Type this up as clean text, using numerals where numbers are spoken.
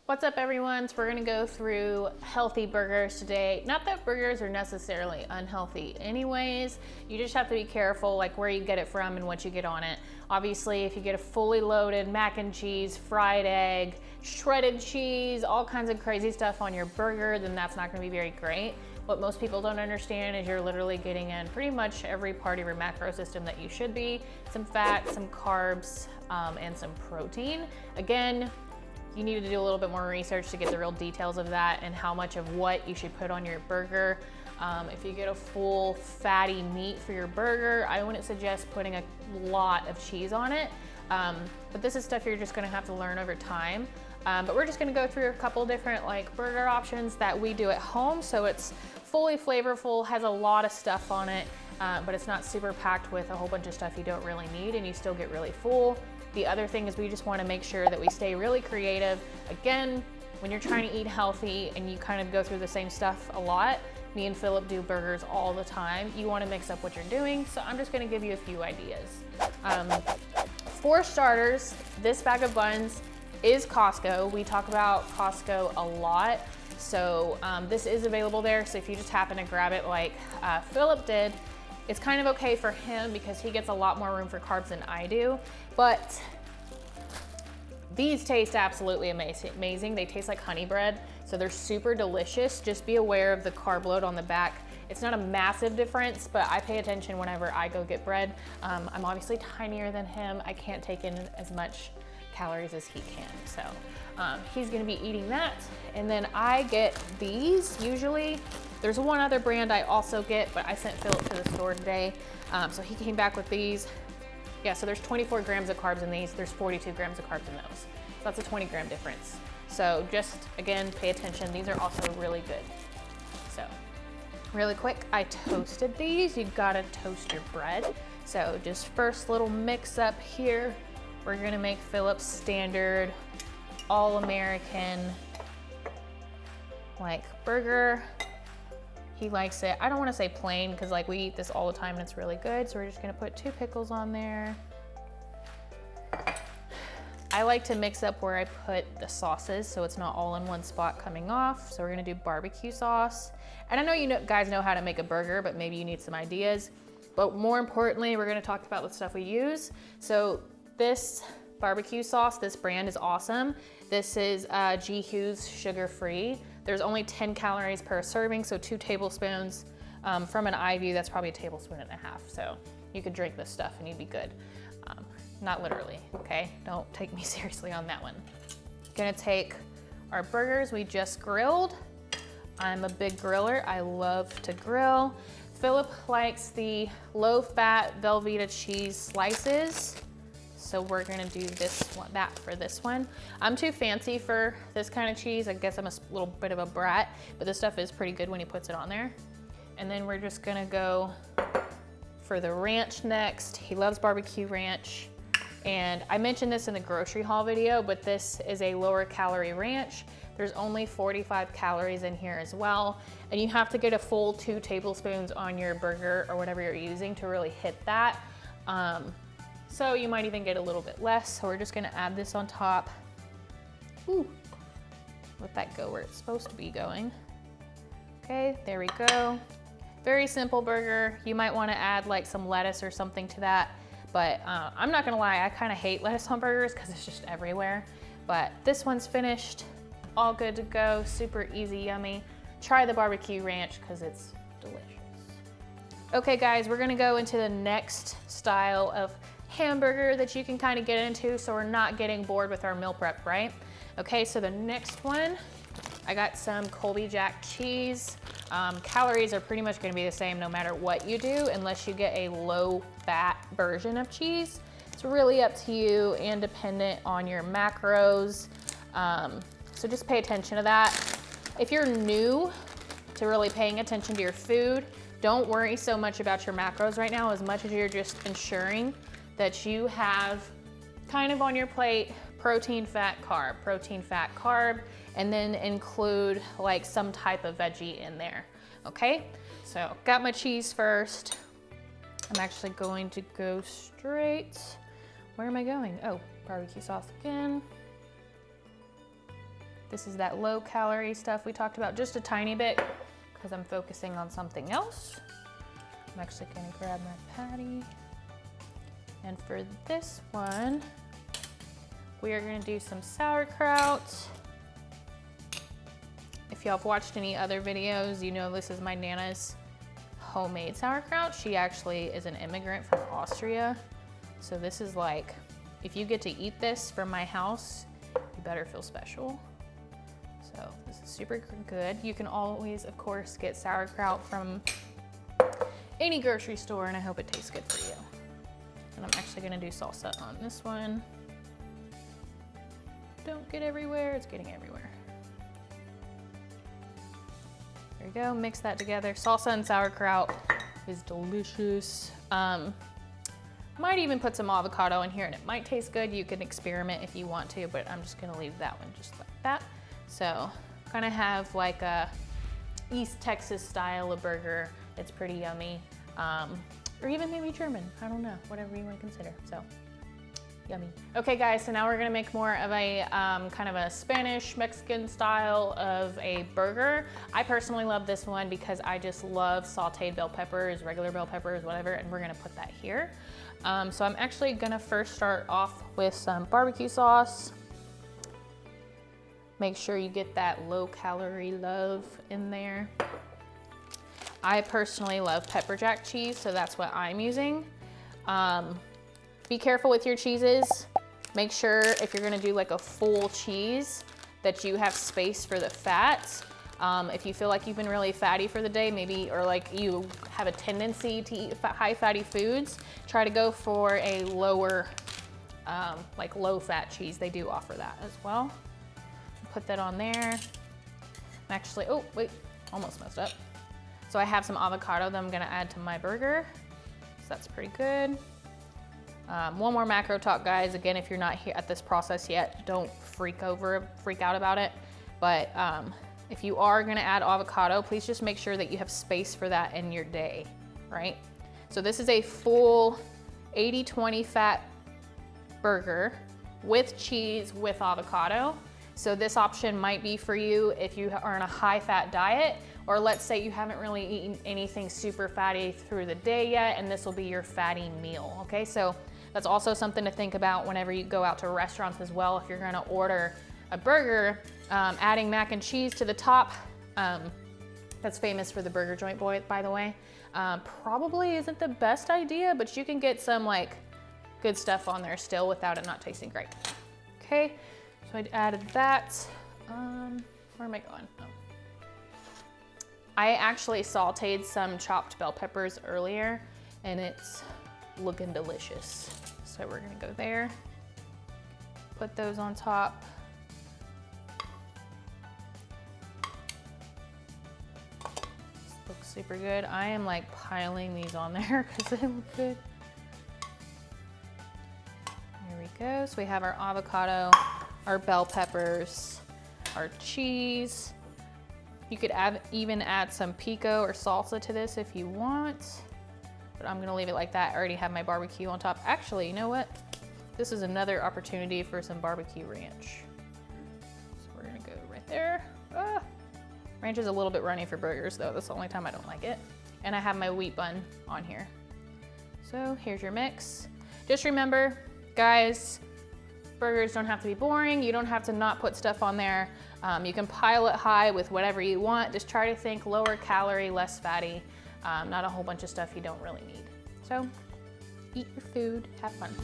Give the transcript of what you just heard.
What's up, everyone? So we're gonna go through healthy burgers today. Not that burgers are necessarily unhealthy anyways, you just have to be careful like where you get it from and what you get on it. Obviously, if you get a fully loaded mac and cheese, fried egg, shredded cheese, all kinds of crazy stuff on your burger, then that's not gonna be very great. What most people don't understand is you're literally getting in pretty much every part of your macro system that you should be. Some fat, some carbs, and some protein. Again, you need to do a little bit more research to get the real details of that and how much of what you should put on your burger. If you get a full fatty meat for your burger, I wouldn't suggest putting a lot of cheese on it. But this is stuff you're just gonna have to learn over time. But we're just gonna go through a couple different like burger options that we do at home. So it's fully flavorful, has a lot of stuff on it, but it's not super packed with a whole bunch of stuff you don't really need and you still get really full. The other thing is we just want to make sure that we stay really creative. Again, when you're trying to eat healthy and you kind of go through the same stuff a lot, me and Philip do burgers all the time. You want to mix up what you're doing. So I'm just going to give you a few ideas. For starters, this bag of buns is Costco. We talk about Costco a lot. So this is available there. So if you just happen to grab it like Philip did, it's kind of okay for him because he gets a lot more room for carbs than I do, but these taste absolutely amazing. They taste like honey bread, so they're super delicious. Just be aware of the carb load on the back. It's not a massive difference, but I pay attention whenever I go get bread. I'm obviously tinier than him. I can't take in as much calories as he can, so he's gonna be eating that. And then I get these usually. There's one other brand I also get, but I sent Philip to the store today. So he came back with these. Yeah, so there's 24 grams of carbs in these. There's 42 grams of carbs in those. So that's a 20 gram difference. So just, again, pay attention. These are also really good. So really quick, I toasted these. You gotta toast your bread. So just first little mix up here. We're gonna make Philip's standard all-American like burger. He likes it, I don't wanna say plain because like we eat this all the time and it's really good. So we're just gonna put 2 pickles on there. I like to mix up where I put the sauces so it's not all in one spot coming off. So we're gonna do barbecue sauce. And I know guys know how to make a burger, but maybe you need some ideas. But more importantly, we're gonna talk about the stuff we use. So this barbecue sauce, this brand is awesome. This is G. Hughes sugar-free. There's only 10 calories per serving, so 2 tablespoons. From an eye view, that's probably 1.5 tablespoons. So you could drink this stuff and you'd be good. Not literally, okay? Don't take me seriously on that one. Gonna take our burgers we just grilled. I'm a big griller, I love to grill. Philip likes the low-fat Velveeta cheese slices. So we're gonna do that for this one. I'm too fancy for this kind of cheese. I guess I'm a little bit of a brat, but this stuff is pretty good when he puts it on there. And then we're just gonna go for the ranch next. He loves barbecue ranch. And I mentioned this in the grocery haul video, but this is a lower calorie ranch. There's only 45 calories in here as well. And you have to get a full 2 tablespoons on your burger or whatever you're using to really hit that. So you might even get a little bit less. So we're just gonna add this on top. Ooh, let that go where it's supposed to be going. Okay, there we go. Very simple burger. You might wanna add like some lettuce or something to that. But I'm not gonna lie, I kinda hate lettuce on burgers because it's just everywhere. But this one's finished, all good to go, super easy, yummy. Try the barbecue ranch because it's delicious. Okay guys, we're gonna go into the next style of hamburger that you can kind of get into so we're not getting bored with our meal prep, right? Okay, so the next one, I got some Colby Jack cheese. Calories are pretty much gonna be the same no matter what you do unless you get a low fat version of cheese. It's really up to you and dependent on your macros. So just pay attention to that. If you're new to really paying attention to your food, don't worry so much about your macros right now as much as you're just ensuring that you have kind of on your plate protein, fat, carb, and then include like some type of veggie in there, okay? So got my cheese first. I'm actually going to go straight, where am I going? Oh, barbecue sauce again. This is that low calorie stuff we talked about, just a tiny bit because I'm focusing on something else. I'm actually gonna grab my patty. And for this one, we are gonna do some sauerkraut. If y'all have watched any other videos, you know this is my Nana's homemade sauerkraut. She actually is an immigrant from Austria. So this is like, if you get to eat this from my house, you better feel special. So this is super good. You can always, of course, get sauerkraut from any grocery store, and I hope it tastes good for you. And I'm actually gonna do salsa on this one. Don't get everywhere, it's getting everywhere. There you go, mix that together. Salsa and sauerkraut is delicious. Might even put some avocado in here and it might taste good. You can experiment if you want to, but I'm just gonna leave that one just like that. So kind of have like a East Texas style of burger. It's pretty yummy. Or even maybe German, I don't know, whatever you want to consider, so yummy. Okay guys, so now we're gonna make more of a kind of a Spanish Mexican style of a burger. I personally love this one because I just love sauteed bell peppers, regular bell peppers, whatever, and we're gonna put that here. So I'm actually gonna first start off with some barbecue sauce. Make sure you get that low calorie love in there. I personally love pepper jack cheese, so that's what I'm using. Be careful with your cheeses. Make sure if you're gonna do like a full cheese that you have space for the fat. If you feel like you've been really fatty for the day, maybe, or like you have a tendency to eat high fatty foods, try to go for a lower, like low fat cheese. They do offer that as well. Put that on there. I'm actually, oh wait, almost messed up. So I have some avocado that I'm gonna add to my burger. So that's pretty good. One more macro talk, guys. Again, if you're not here at this process yet, don't freak out about it. But if you are gonna add avocado, please just make sure that you have space for that in your day, right? So this is a full 80-20 fat burger with cheese, with avocado. So this option might be for you if you are on a high fat diet, or let's say you haven't really eaten anything super fatty through the day yet, and this will be your fatty meal, okay? So that's also something to think about whenever you go out to restaurants as well. If you're gonna order a burger, adding mac and cheese to the top, that's famous for the burger joint, by the way, probably isn't the best idea, but you can get some like good stuff on there still without it not tasting great. Okay, so I added that. Where am I going? Oh. I actually sauteed some chopped bell peppers earlier and it's looking delicious. So we're gonna go there, put those on top. This looks super good. I am like piling these on there because they look good. There we go. So we have our avocado, our bell peppers, our cheese. You could even add some pico or salsa to this if you want, but I'm gonna leave it like that. I already have my barbecue on top. Actually, you know what? This is another opportunity for some barbecue ranch. So we're gonna go right there. Ranch is a little bit runny for burgers though. That's the only time I don't like it. And I have my wheat bun on here. So here's your mix. Just remember, guys, burgers don't have to be boring. You don't have to not put stuff on there. You can pile it high with whatever you want. Just try to think lower calorie, less fatty, not a whole bunch of stuff you don't really need. So eat your food, have fun.